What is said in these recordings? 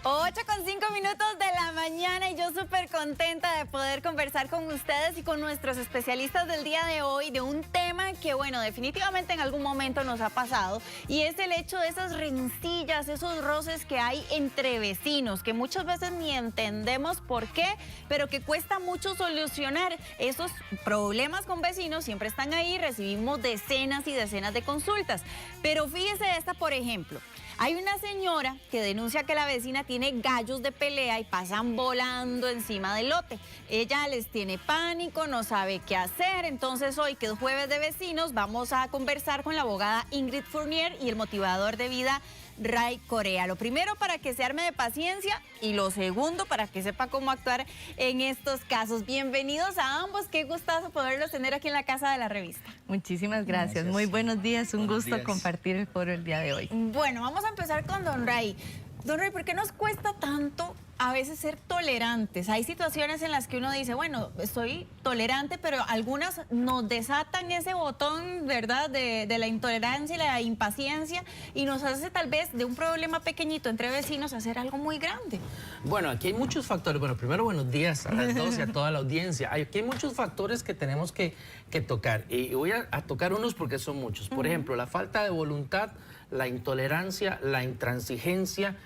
8:05 de la mañana y yo súper contenta de poder conversar con ustedes y con nuestros especialistas del día de hoy de un tema que, bueno, definitivamente en algún momento nos ha pasado y es el hecho de esas rencillas, esos roces que hay entre vecinos, que muchas veces ni entendemos por qué, pero que cuesta mucho solucionar. Esos problemas con vecinos siempre están ahí, recibimos decenas y decenas de consultas, pero fíjese esta, por ejemplo. Hay una señora que denuncia que la vecina tiene gallos de pelea y pasan volando encima del lote. Ella les tiene pánico, no sabe qué hacer. Entonces hoy, que es jueves de vecinos, vamos a conversar con la abogada Ingrid Fournier y el motivador de vida Ray Corea. Lo primero, para que se arme de paciencia, y lo segundo, para que sepa cómo actuar en estos casos. Bienvenidos a ambos, qué gustazo poderlos tener aquí en la casa de la revista. Muchísimas gracias. Muy buenos días, un gusto compartir el foro el día de hoy. Bueno, vamos a empezar con don Ray. Don Ray, ¿por qué nos cuesta tanto a veces ser tolerantes? Hay situaciones en las que uno dice, bueno, soy tolerante, pero algunas nos desatan ese botón, ¿verdad?, de la intolerancia y la impaciencia y nos hace tal vez de un problema pequeñito entre vecinos hacer algo muy grande. Bueno, aquí hay muchos factores. Bueno, primero buenos días a las dos y a toda la audiencia. Aquí hay muchos factores que tenemos que tocar y voy a tocar unos porque son muchos. Por ejemplo, la falta de voluntad, la intolerancia, la intransigencia,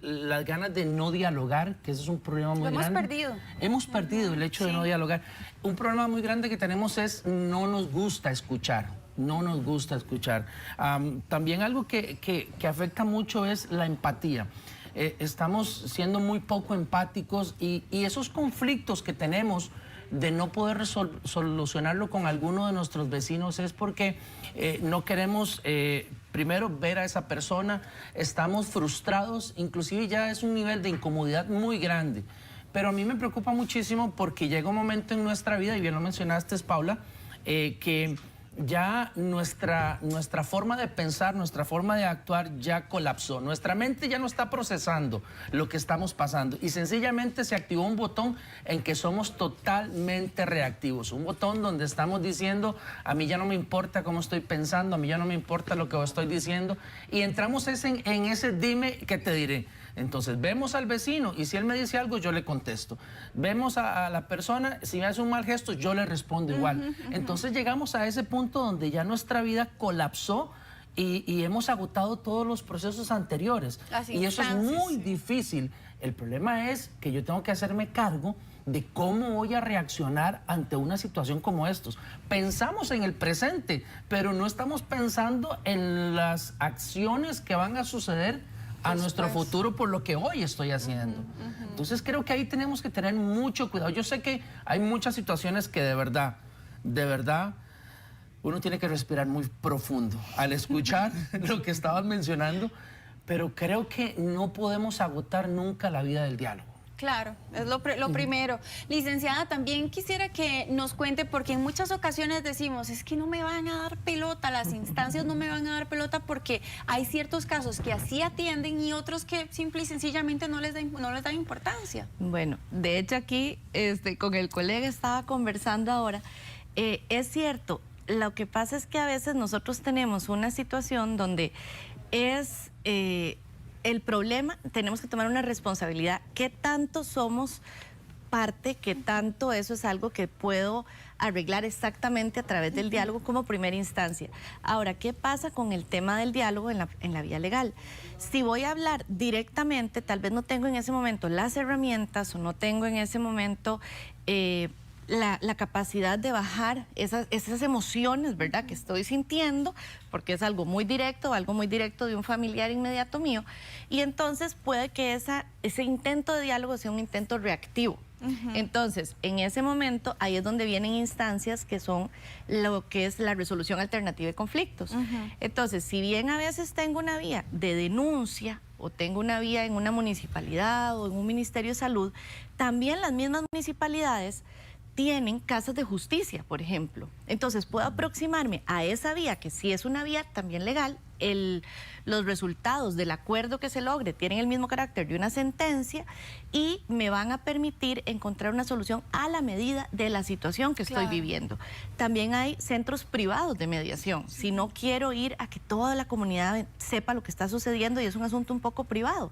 las ganas de no dialogar, que ese es un problema muy grande. Hemos perdido el hecho de no dialogar. Un problema muy grande que tenemos es no nos gusta escuchar. No nos gusta escuchar. También algo que afecta mucho es la empatía. Estamos siendo muy poco empáticos y esos conflictos que tenemos de no poder solucionarlo con alguno de nuestros vecinos es porque no queremos primero ver a esa persona, estamos frustrados, inclusive ya es un nivel de incomodidad muy grande. Pero a mí me preocupa muchísimo porque llega un momento en nuestra vida, y bien lo mencionaste, Paula, que ya nuestra forma de pensar, nuestra forma de actuar ya colapsó. Nuestra mente ya no está procesando lo que estamos pasando y sencillamente se activó un botón en que somos totalmente reactivos. Un botón donde estamos diciendo, a mí ya no me importa cómo estoy pensando, a mí ya no me importa lo que estoy diciendo, y entramos en ese dime que te diré. Entonces vemos al vecino y si él me dice algo, yo le contesto. Vemos a la persona, si me hace un mal gesto, yo le respondo igual. Entonces llegamos a ese punto donde ya nuestra vida colapsó y hemos agotado todos los procesos anteriores. Y eso es muy difícil. El problema es que yo tengo que hacerme cargo de cómo voy a reaccionar ante una situación como estos. Pensamos en el presente, pero no estamos pensando en las acciones que van a suceder a nuestro futuro por lo que hoy estoy haciendo. Entonces creo que ahí tenemos que tener mucho cuidado. Yo sé que hay muchas situaciones que de verdad, uno tiene que respirar muy profundo al escuchar lo que estabas mencionando, pero creo que no podemos agotar nunca la vida del diálogo. Claro, es lo primero. Licenciada, también quisiera que nos cuente, porque en muchas ocasiones decimos, es que no me van a dar pelota, las instancias no me van a dar pelota, porque hay ciertos casos que así atienden y otros que simple y sencillamente no les dan importancia. Bueno, de hecho aquí con el colega estaba conversando ahora, es cierto, lo que pasa es que a veces nosotros tenemos una situación donde es... el problema, tenemos que tomar una responsabilidad. ¿Qué tanto somos parte? ¿Qué tanto eso es algo que puedo arreglar exactamente a través del diálogo como primera instancia? Ahora, ¿qué pasa con el tema del diálogo en la vía legal? Si voy a hablar directamente, tal vez no tengo en ese momento las herramientas o no tengo en ese momento la capacidad de bajar esas emociones, ¿verdad?, que estoy sintiendo, porque es algo muy directo de un familiar inmediato mío, y entonces puede que ese intento de diálogo sea un intento reactivo. Entonces, en ese momento, ahí es donde vienen instancias que son lo que es la resolución alternativa de conflictos. Entonces, si bien a veces tengo una vía de denuncia o tengo una vía en una municipalidad o en un ministerio de salud, también las mismas municipalidades tienen casas de justicia, por ejemplo. Entonces puedo aproximarme a esa vía, que sí es una vía también legal. Los resultados del acuerdo que se logre tienen el mismo carácter de una sentencia y me van a permitir encontrar una solución a la medida de la situación que estoy viviendo. También hay centros privados de mediación. Si no quiero ir a que toda la comunidad sepa lo que está sucediendo y es un asunto un poco privado,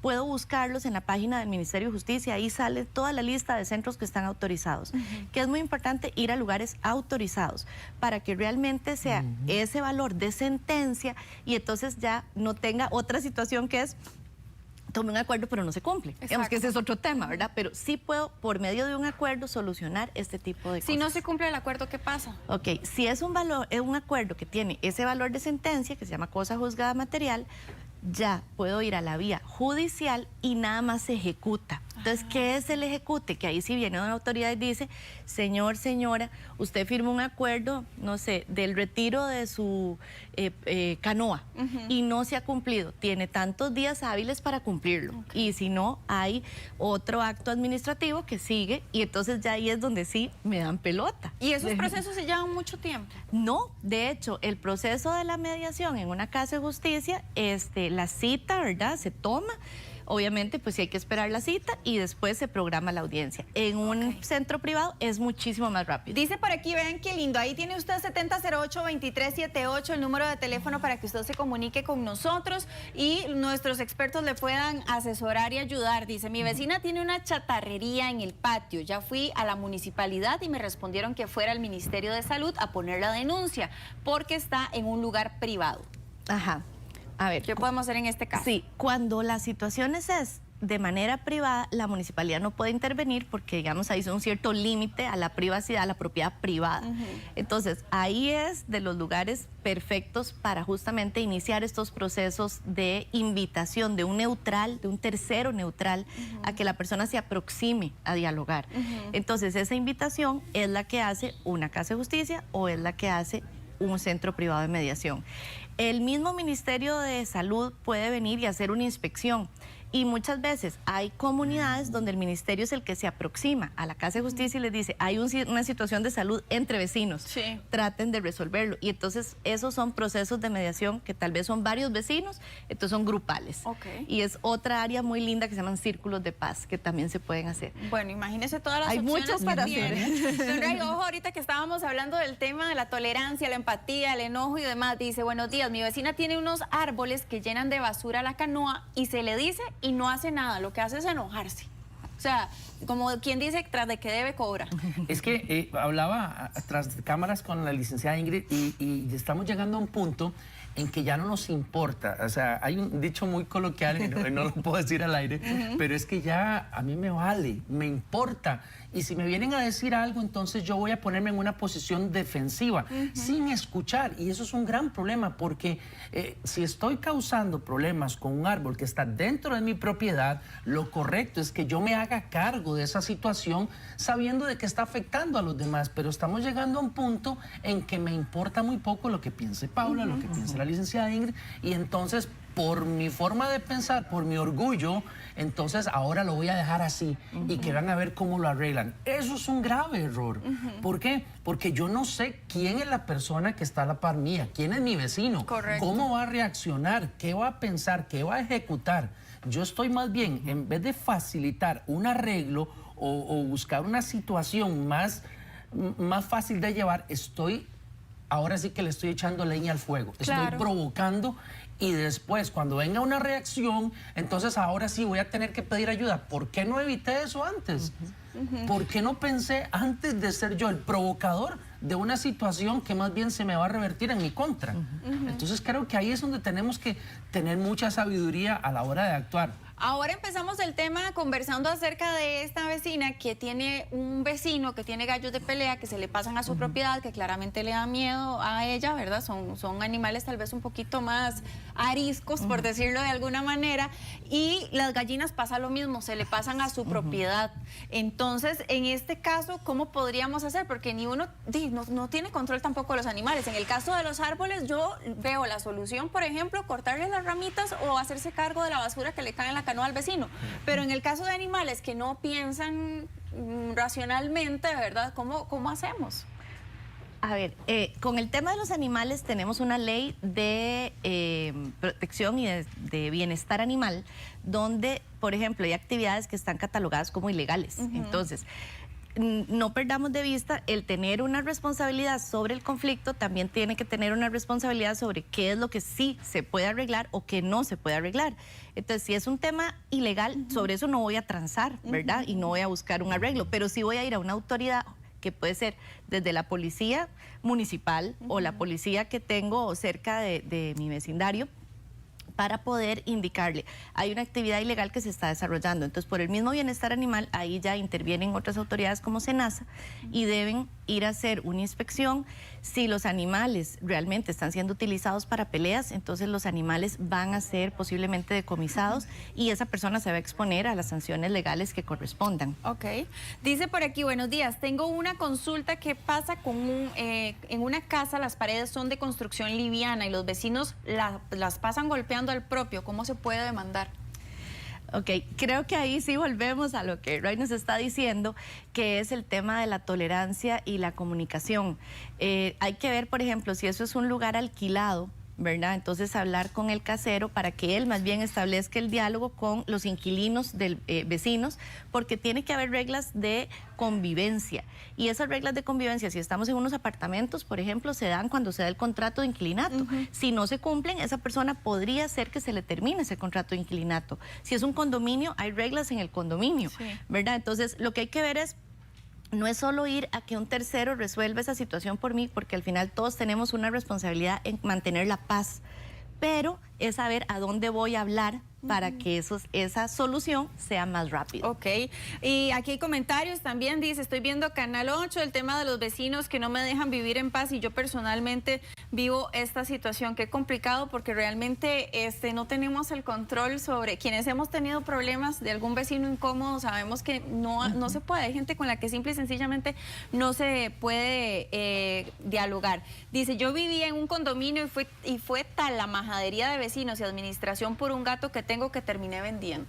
puedo buscarlos en la página del Ministerio de Justicia, ahí sale toda la lista de centros que están autorizados, que es muy importante ir a lugares autorizados para que realmente sea ese valor de sentencia y entonces ya no tenga otra situación que es tome un acuerdo pero no se cumple. Digamos que ese es otro tema, ¿verdad? Pero sí puedo, por medio de un acuerdo, solucionar este tipo de cosas. Si no se cumple el acuerdo, ¿qué pasa? Ok, si es un acuerdo que tiene ese valor de sentencia, que se llama cosa juzgada material, ya puedo ir a la vía judicial y nada más se ejecuta. Entonces, ¿qué es el ejecute? Que ahí sí viene una autoridad y dice, señor, señora, usted firmó un acuerdo, no sé, del retiro de su canoa y no se ha cumplido. Tiene tantos días hábiles para cumplirlo. Y si no, hay otro acto administrativo que sigue y entonces ya ahí es donde sí me dan pelota. ¿Y esos procesos se llevan mucho tiempo? No, de hecho, el proceso de la mediación en una casa de justicia, la cita, ¿verdad? Se toma. Obviamente, pues sí hay que esperar la cita y después se programa la audiencia. En un centro privado es muchísimo más rápido. Dice por aquí, vean qué lindo, ahí tiene usted 7008-2378, el número de teléfono para que usted se comunique con nosotros y nuestros expertos le puedan asesorar y ayudar. Dice, mi vecina tiene una chatarrería en el patio, ya fui a la municipalidad y me respondieron que fuera al Ministerio de Salud a poner la denuncia porque está en un lugar privado. Ajá. A ver, ¿qué podemos hacer en este caso? Sí, cuando las situaciones es de manera privada, la municipalidad no puede intervenir porque, digamos, hay un cierto límite a la privacidad, a la propiedad privada. Entonces, ahí es de los lugares perfectos para justamente iniciar estos procesos de invitación de un neutral, de un tercero neutral, a que la persona se aproxime a dialogar. Entonces, esa invitación es la que hace una casa de justicia o es la que hace un centro privado de mediación. El mismo Ministerio de Salud puede venir y hacer una inspección. Y muchas veces hay comunidades donde el ministerio es el que se aproxima a la Casa de Justicia y les dice, hay una situación de salud entre vecinos, traten de resolverlo. Y entonces esos son procesos de mediación que tal vez son varios vecinos, entonces son grupales. Y es otra área muy linda que se llaman círculos de paz, que también se pueden hacer. Bueno, imagínense todas las opciones. Hay muchas para hacer. Don Ray, ojo, ahorita que estábamos hablando del tema de la tolerancia, la empatía, el enojo y demás, dice, buenos días, mi vecina tiene unos árboles que llenan de basura la canoa y se le dice y no hace nada, lo que hace es enojarse. O sea, como quien dice, tras de que debe, cobra. Es que hablaba tras cámaras con la licenciada Ingrid y estamos llegando a un punto en que ya no nos importa. O sea, hay un dicho muy coloquial, y no lo puedo decir al aire, pero es que ya a mí me vale, me importa. Y si me vienen a decir algo, entonces yo voy a ponerme en una posición defensiva, sin escuchar. Y eso es un gran problema, porque si estoy causando problemas con un árbol que está dentro de mi propiedad, lo correcto es que yo me haga cargo de esa situación, sabiendo de que está afectando a los demás. Pero estamos llegando a un punto en que me importa muy poco lo que piense Paula, lo que piense la licenciada Ingrid, y entonces, por mi forma de pensar, por mi orgullo, entonces ahora lo voy a dejar así y que van a ver cómo lo arreglan. Eso es un grave error. ¿Por qué? Porque yo no sé quién es la persona que está a la par mía, quién es mi vecino, cómo va a reaccionar, qué va a pensar, qué va a ejecutar. Yo estoy más bien, en vez de facilitar un arreglo o buscar una situación más fácil de llevar, ahora sí que le estoy echando leña al fuego. Estoy provocando. Y después, cuando venga una reacción, entonces ahora sí voy a tener que pedir ayuda. ¿Por qué no evité eso antes? ¿Por qué no pensé antes de ser yo el provocador de una situación que más bien se me va a revertir en mi contra? Entonces creo que ahí es donde tenemos que tener mucha sabiduría a la hora de actuar. Ahora empezamos el tema conversando acerca de esta vecina que tiene un vecino que tiene gallos de pelea que se le pasan a su propiedad, que claramente le da miedo a ella, ¿verdad? Son animales tal vez un poquito más ariscos, por decirlo de alguna manera, y las gallinas pasa lo mismo, se le pasan a su propiedad. Entonces, en este caso, ¿cómo podríamos hacer? Porque ni uno no tiene control tampoco de los animales. En el caso de los árboles, yo veo la solución, por ejemplo, cortarle las ramitas o hacerse cargo de la basura que le cae en la canoa al vecino. Pero en el caso de animales que no piensan racionalmente, ¿verdad? ¿Cómo hacemos? A ver, con el tema de los animales tenemos una ley de protección y de bienestar animal, donde, por ejemplo, hay actividades que están catalogadas como ilegales. Entonces, no perdamos de vista el tener una responsabilidad sobre el conflicto, también tiene que tener una responsabilidad sobre qué es lo que sí se puede arreglar o qué no se puede arreglar. Entonces, si es un tema ilegal, sobre eso no voy a transar, ¿verdad? Y no voy a buscar un arreglo, pero sí voy a ir a una autoridad que puede ser desde la policía municipal o la policía que tengo cerca de mi vecindario, para poder indicarle, hay una actividad ilegal que se está desarrollando. Entonces, por el mismo bienestar animal, ahí ya intervienen otras autoridades como SENASA y deben ir a hacer una inspección. Si los animales realmente están siendo utilizados para peleas, entonces los animales van a ser posiblemente decomisados y esa persona se va a exponer a las sanciones legales que correspondan. Ok. Dice por aquí, buenos días, tengo una consulta. ¿Qué pasa con en una casa las paredes son de construcción liviana y los vecinos las pasan golpeando al propio? ¿Cómo se puede demandar? Ok, creo que ahí sí volvemos a lo que Roy nos está diciendo, que es el tema de la tolerancia y la comunicación. Hay que ver, por ejemplo, si eso es un lugar alquilado, ¿verdad? Entonces hablar con el casero para que él más bien establezca el diálogo con los inquilinos vecinos, porque tiene que haber reglas de convivencia. Y esas reglas de convivencia, si estamos en unos apartamentos, por ejemplo, se dan cuando se da el contrato de inquilinato. Si no se cumplen, esa persona podría ser que se le termine ese contrato de inquilinato. Si es un condominio, hay reglas en el condominio, ¿verdad? Entonces, lo que hay que ver es, no es solo ir a que un tercero resuelva esa situación por mí, porque al final todos tenemos una responsabilidad en mantener la paz, pero es saber a dónde voy a hablar para que esa solución sea más rápida. Ok, y aquí hay comentarios también, dice, estoy viendo Canal 8, el tema de los vecinos que no me dejan vivir en paz y yo personalmente vivo esta situación. Qué complicado porque realmente no tenemos el control sobre quienes hemos tenido problemas de algún vecino incómodo, sabemos que no se puede, hay gente con la que simple y sencillamente no se puede dialogar. Dice, yo vivía en un condominio y fue tal la majadería de vecinos y administración por un gato que tengo que terminé vendiendo.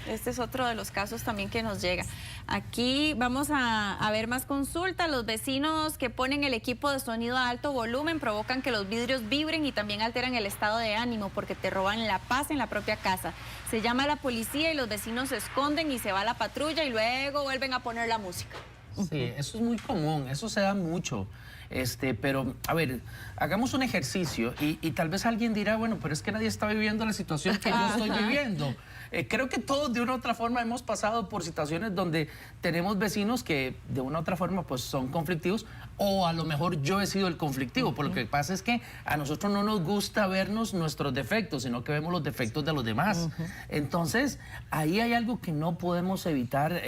Este es otro de los casos también que nos llega. Aquí vamos a ver más consultas. Los vecinos que ponen el equipo de sonido a alto volumen provocan que los vidrios vibren y también alteran el estado de ánimo porque te roban la paz en la propia casa. Se llama a la policía y los vecinos se esconden y se va la patrulla y luego vuelven a poner la música. Sí, eso es muy común, eso se da mucho. Pero, a ver, hagamos un ejercicio y tal vez alguien dirá, bueno, pero es que nadie está viviendo la situación que yo estoy viviendo. Creo que todos de una u otra forma hemos pasado por situaciones donde tenemos vecinos que de una u otra forma pues son conflictivos, o a lo mejor yo he sido el conflictivo. Por lo que pasa es que a nosotros no nos gusta vernos nuestros defectos, sino que vemos los defectos de los demás. Entonces, ahí hay algo que no podemos evitar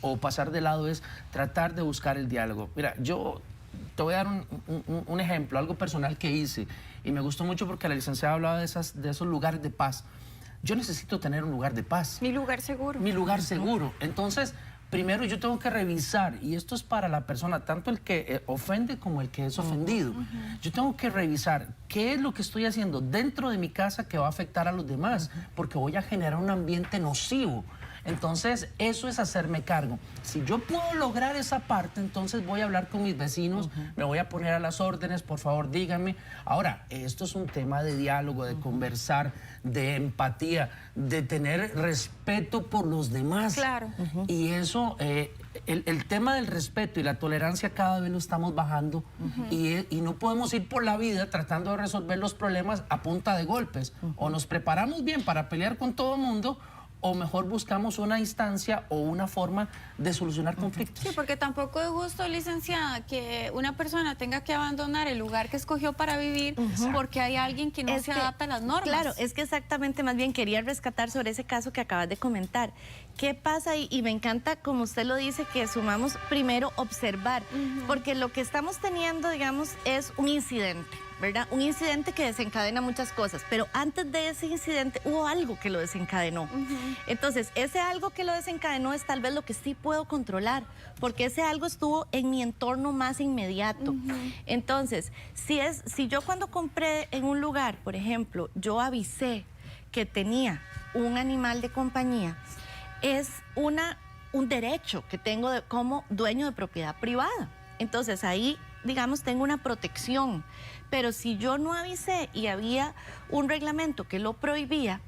o pasar de lado, es tratar de buscar el diálogo. Mira, yo te voy a dar un ejemplo, algo personal que hice, y me gustó mucho porque la licenciada hablaba de esos lugares de paz. Yo necesito tener un lugar de paz. Mi lugar seguro. Mi lugar seguro. Entonces, primero yo tengo que revisar, y esto es para la persona, tanto el que ofende como el que es ofendido. Yo tengo que revisar qué es lo que estoy haciendo dentro de mi casa que va a afectar a los demás, porque voy a generar un ambiente nocivo. Entonces, eso es hacerme cargo. Si yo puedo lograr esa parte, entonces voy a hablar con mis vecinos, me voy a poner a las órdenes, por favor, díganme. Ahora, esto es un tema de diálogo, de conversar, de empatía, de tener respeto por los demás. Claro. Y eso, el tema del respeto y la tolerancia cada vez lo estamos bajando, y no podemos ir por la vida tratando de resolver los problemas a punta de golpes. O nos preparamos bien para pelear con todo el mundo, o mejor buscamos una instancia o una forma de solucionar conflictos. Sí, porque tampoco es justo, licenciada, que una persona tenga que abandonar el lugar que escogió para vivir porque hay alguien que no se adapta a las normas. Claro, es que exactamente, más bien quería rescatar sobre ese caso que acabas de comentar. ¿Qué pasa ahí? Y me encanta, como usted lo dice, que sumamos primero observar, porque lo que estamos teniendo, digamos, es un incidente, ¿verdad? Un incidente que desencadena muchas cosas, pero antes de ese incidente hubo algo que lo desencadenó. Entonces, ese algo que lo desencadenó es tal vez lo que sí puedo controlar, porque ese algo estuvo en mi entorno más inmediato. Entonces, si yo cuando compré en un lugar, por ejemplo, yo avisé que tenía un animal de compañía, es un derecho que tengo como dueño de propiedad privada. Entonces, ahí, digamos, tengo una protección. Pero si yo no avisé y había un reglamento que lo prohibía,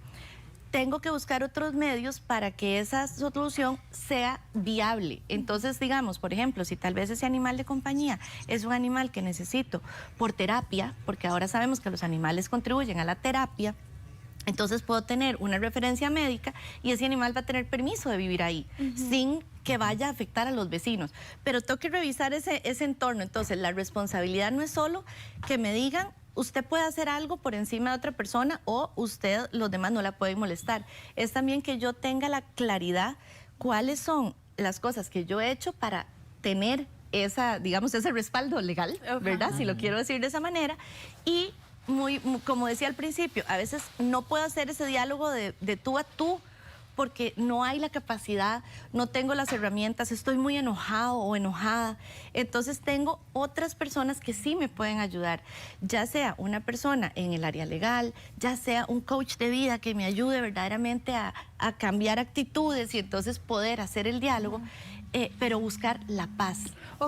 tengo que buscar otros medios para que esa solución sea viable. Entonces, digamos, por ejemplo, si tal vez ese animal de compañía es un animal que necesito por terapia, porque ahora sabemos que los animales contribuyen a la terapia, entonces puedo tener una referencia médica y ese animal va a tener permiso de vivir ahí, sin que vaya a afectar a los vecinos. Pero tengo que revisar ese entorno. Entonces, la responsabilidad no es solo que me digan, usted puede hacer algo por encima de otra persona o usted, los demás no la pueden molestar. Es también que yo tenga la claridad cuáles son las cosas que yo he hecho para tener digamos, ese respaldo legal, ¿verdad? Si lo quiero decir de esa manera. Y como decía al principio, a veces no puedo hacer ese diálogo de tú a tú porque no hay la capacidad, no tengo las herramientas, estoy muy enojado o enojada. Entonces tengo otras personas que sí me pueden ayudar, ya sea una persona en el área legal, ya sea un coach de vida que me ayude verdaderamente a cambiar actitudes y entonces poder hacer el diálogo. Pero buscar la paz,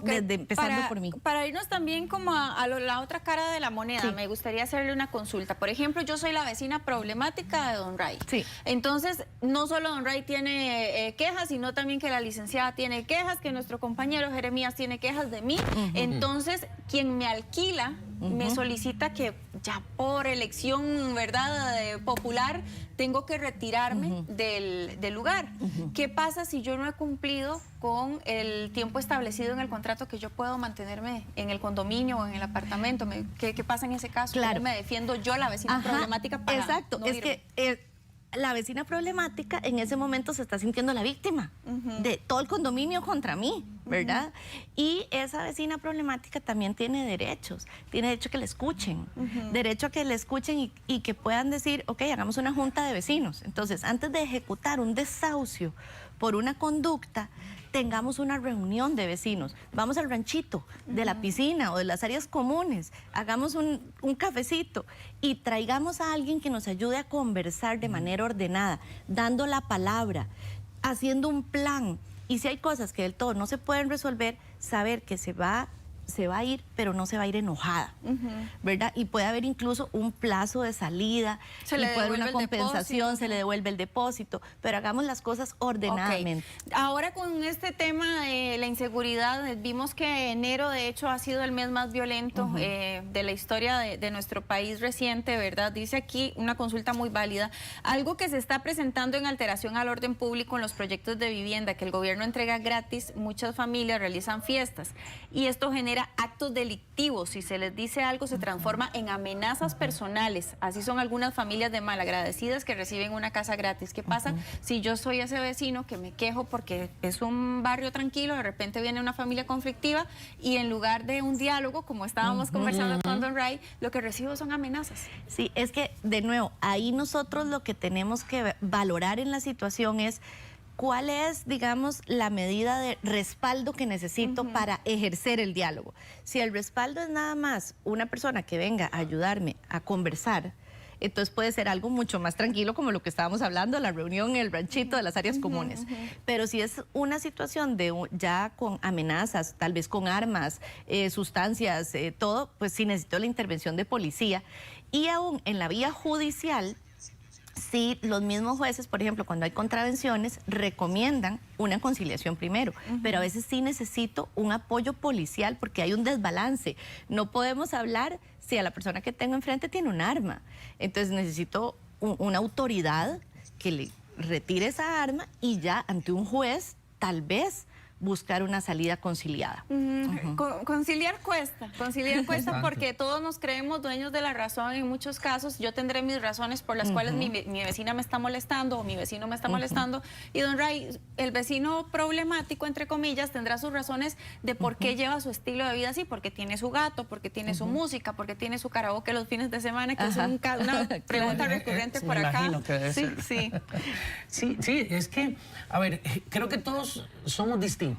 empezando por mí. Para irnos también como a la otra cara de la moneda, me gustaría hacerle una consulta. Por ejemplo, yo soy la vecina problemática de Don Ray. Sí. Entonces, no solo Don Ray tiene quejas, sino también que la licenciada tiene quejas, que nuestro compañero Jeremías tiene quejas de mí. Entonces, quien me alquila me solicita que ya por elección, ¿verdad?, popular, tengo que retirarme del lugar. ¿Qué pasa si yo no he cumplido con el tiempo establecido en el contrato que yo puedo mantenerme en el condominio o en el apartamento? ¿Qué pasa en ese caso? Claro. ¿Cómo me defiendo yo, la vecina problemática, para exacto, no es irme? que la vecina problemática en ese momento se está sintiendo la víctima de todo el condominio contra mí, ¿verdad? Y esa vecina problemática también tiene derechos, tiene derecho a que le escuchen, derecho a que le escuchen y que puedan decir, ok, hagamos una junta de vecinos. Entonces, antes de ejecutar un desahucio por una conducta, tengamos una reunión de vecinos, vamos al ranchito de la piscina o de las áreas comunes, hagamos un cafecito y traigamos a alguien que nos ayude a conversar de manera ordenada, dando la palabra, haciendo un plan. Y si hay cosas que del todo no se pueden resolver, saber que se va a ir, pero no se va a ir enojada, ¿verdad? Y puede haber incluso un plazo de salida, puede haber una compensación, se le devuelve el depósito, pero hagamos las cosas ordenadamente. Ahora con este tema de la inseguridad, vimos que enero de hecho ha sido el mes más violento de la historia de nuestro país reciente, ¿verdad? Dice aquí una consulta muy válida, algo que se está presentando en alteración al orden público en los proyectos de vivienda que el gobierno entrega gratis, muchas familias realizan fiestas y esto genera actos delictivos. Si se les dice algo, se transforma en amenazas personales. Así son algunas familias de malagradecidas que reciben una casa gratis. ¿Qué pasa si yo soy ese vecino que me quejo porque es un barrio tranquilo, de repente viene una familia conflictiva y en lugar de un diálogo, como estábamos conversando con Don Ray, lo que recibo son amenazas? Sí, es que, de nuevo, ahí nosotros lo que tenemos que valorar en la situación es ¿cuál es, digamos, la medida de respaldo que necesito para ejercer el diálogo? Si el respaldo es nada más una persona que venga a ayudarme a conversar, entonces puede ser algo mucho más tranquilo como lo que estábamos hablando, la reunión en el ranchito de las áreas comunes. Pero si es una situación de ya con amenazas, tal vez con armas, sustancias, todo, pues sí necesito la intervención de policía. Y aún en la vía judicial, sí, los mismos jueces, por ejemplo, cuando hay contravenciones, recomiendan una conciliación primero, pero a veces sí necesito un apoyo policial porque hay un desbalance. No podemos hablar si a la persona que tengo enfrente tiene un arma. Entonces necesito una autoridad que le retire esa arma y ya ante un juez, tal vez, buscar una salida conciliada. Conciliar cuesta porque todos nos creemos dueños de la razón en muchos casos. Yo tendré mis razones por las cuales mi vecina me está molestando o mi vecino me está molestando. Y Don Ray, el vecino problemático, entre comillas, tendrá sus razones de por qué lleva su estilo de vida así, porque tiene su gato, porque tiene su música, porque tiene su karaoke los fines de semana, que es una pregunta recurrente por acá. Que debe ser. Sí, es que, a ver, creo que todos somos distintos.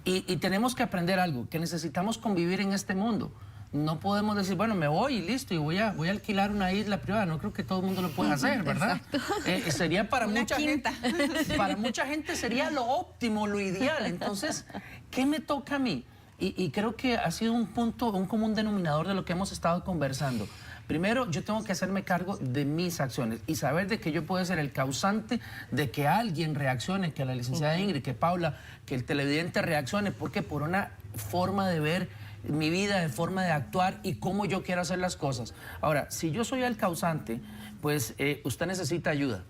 Y tenemos que aprender algo, que necesitamos convivir en este mundo. No podemos decir, bueno, me voy y listo, y voy a alquilar una isla privada. No creo que todo el mundo lo pueda hacer, ¿verdad? Sería para mucha gente. Para mucha gente sería lo óptimo, lo ideal. Entonces, ¿qué me toca a mí? Y creo que ha sido un punto, un común denominador de lo que hemos estado conversando. Primero, yo tengo que hacerme cargo de mis acciones y saber de que yo puedo ser el causante de que alguien reaccione, que la licenciada Ingrid, que Paula, que el televidente reaccione. ¿Por qué? Por una forma de ver mi vida, de forma de actuar y cómo yo quiero hacer las cosas. Ahora, si yo soy el causante, pues usted necesita ayuda,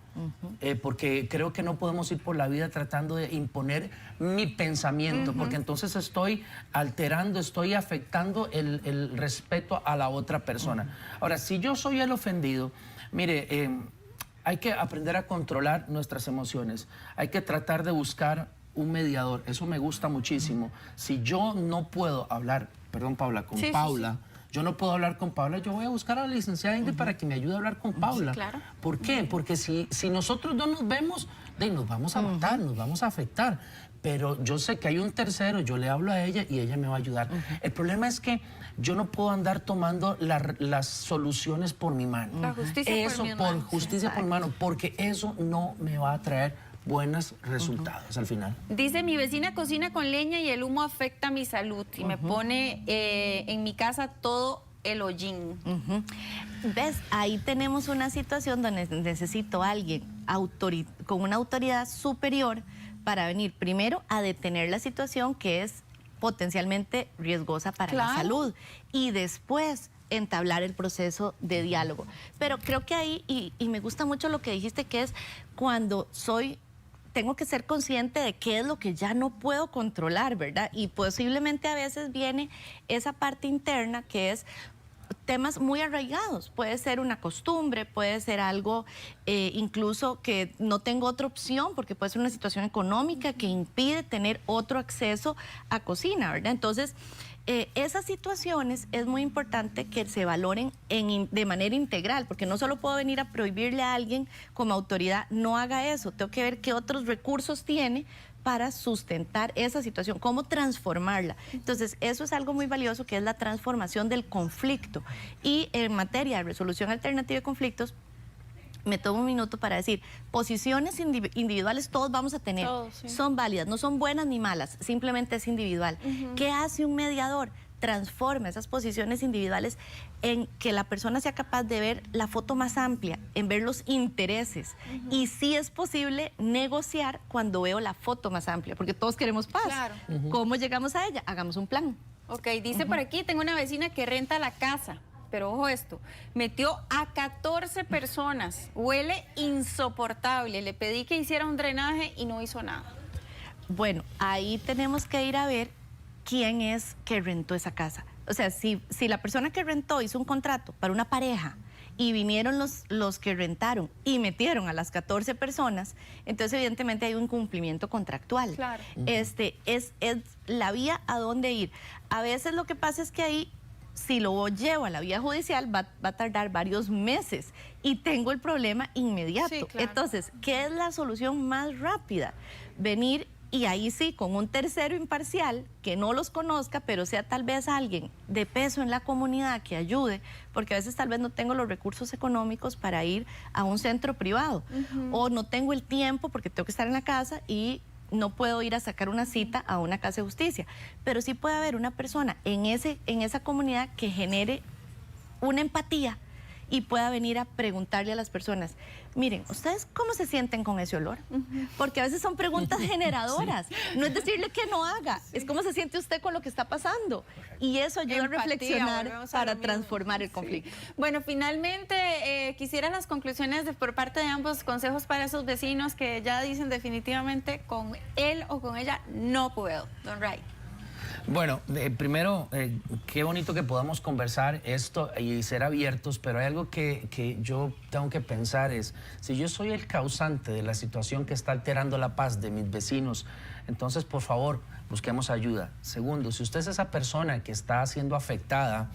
porque creo que no podemos ir por la vida tratando de imponer mi pensamiento, porque entonces estoy alterando, estoy afectando el respeto a la otra persona. Ahora, si yo soy el ofendido, mire, hay que aprender a controlar nuestras emociones, hay que tratar de buscar un mediador, eso me gusta muchísimo. Si yo no puedo hablar, perdón Paula, con Paula, yo no puedo hablar con Paula, yo voy a buscar a la licenciada Ingrid para que me ayude a hablar con Paula. Sí, claro. ¿Por qué? Porque si nosotros no nos vemos, nos vamos a matar, nos vamos a afectar. Pero yo sé que hay un tercero, yo le hablo a ella y ella me va a ayudar. El problema es que yo no puedo andar tomando las soluciones por mi mano. La justicia eso, por mi mano. justicia por mi mano, porque eso no me va a traer buenos resultados al final. Dice, mi vecina cocina con leña y el humo afecta mi salud y me pone en mi casa todo el hollín. ¿Ves? Ahí tenemos una situación donde necesito a alguien con una autoridad superior para venir primero a detener la situación que es potencialmente riesgosa para la salud y después entablar el proceso de diálogo. Pero creo que ahí, y me gusta mucho lo que dijiste, que es cuando tengo que ser consciente de qué es lo que ya no puedo controlar, ¿verdad? Y posiblemente a veces viene esa parte interna que es temas muy arraigados. Puede ser una costumbre, puede ser algo incluso que no tengo otra opción, porque puede ser una situación económica que impide tener otro acceso a cocina, ¿verdad? Entonces, esas situaciones es muy importante que se valoren de manera integral, porque no solo puedo venir a prohibirle a alguien como autoridad, no haga eso, tengo que ver qué otros recursos tiene para sustentar esa situación, cómo transformarla. Entonces, eso es algo muy valioso, que es la transformación del conflicto. Y en materia de resolución alternativa de conflictos, me tomo un minuto para decir, posiciones individuales todos vamos a tener, son válidas, no son buenas ni malas, simplemente es individual. ¿Qué hace un mediador? Transforma esas posiciones individuales en que la persona sea capaz de ver la foto más amplia, en ver los intereses. Y sí es posible negociar cuando veo la foto más amplia, porque todos queremos paz. Claro. ¿Cómo llegamos a ella? Hagamos un plan. Ok, dice por aquí, tengo una vecina que renta la casa. Pero ojo esto, metió a 14 personas, huele insoportable, le pedí que hiciera un drenaje y no hizo nada. Bueno, ahí tenemos que ir a ver quién es que rentó esa casa. O sea, si la persona que rentó hizo un contrato para una pareja y vinieron los que rentaron y metieron a las 14 personas, entonces evidentemente hay un cumplimiento contractual. Claro. Es la vía a dónde ir. A veces lo que pasa es que ahí, si lo llevo a la vía judicial, va a tardar varios meses y tengo el problema inmediato. Sí, claro. Entonces, ¿qué es la solución más rápida? Venir y ahí sí, con un tercero imparcial que no los conozca, pero sea tal vez alguien de peso en la comunidad que ayude, porque a veces tal vez no tengo los recursos económicos para ir a un centro privado o no tengo el tiempo porque tengo que estar en la casa y no puedo ir a sacar una cita a una casa de justicia, pero sí puede haber una persona en esa comunidad que genere una empatía y pueda venir a preguntarle a las personas, miren, ¿ustedes cómo se sienten con ese olor? Porque a veces son preguntas generadoras, no es decirle que no haga, es cómo se siente usted con lo que está pasando. Y eso ayuda Empatía, a reflexionar para lo transformar el conflicto. Bueno, finalmente quisiera las conclusiones por parte de ambos, consejos para esos vecinos que ya dicen definitivamente con él o con ella no puedo. Don Ray. Bueno, primero, qué bonito que podamos conversar esto y ser abiertos, pero hay algo que yo tengo que pensar es, si yo soy el causante de la situación que está alterando la paz de mis vecinos, entonces, por favor, busquemos ayuda. Segundo, si usted es esa persona que está siendo afectada,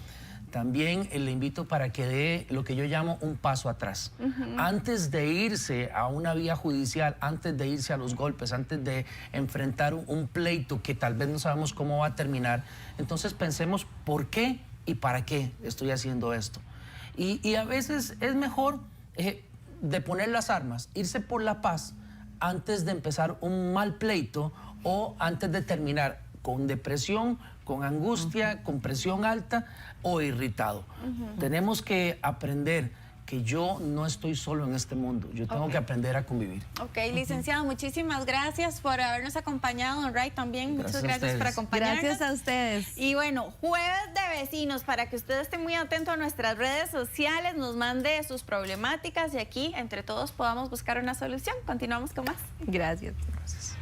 también le invito para que dé lo que yo llamo un paso atrás. Antes de irse a una vía judicial, antes de irse a los golpes, antes de enfrentar un pleito que tal vez no sabemos cómo va a terminar, entonces pensemos por qué y para qué estoy haciendo esto. Y a veces es mejor de poner las armas, irse por la paz antes de empezar un mal pleito o antes de terminar con depresión, con angustia, con presión alta o irritado. Tenemos que aprender que yo no estoy solo en este mundo, yo tengo que aprender a convivir. Ok, licenciado, muchísimas gracias por habernos acompañado, don Ray también, muchas gracias por acompañarnos. Gracias a ustedes. Y bueno, jueves de vecinos, para que usted esté muy atento a nuestras redes sociales, nos mande sus problemáticas y aquí entre todos podamos buscar una solución. Continuamos con más. Gracias. Gracias.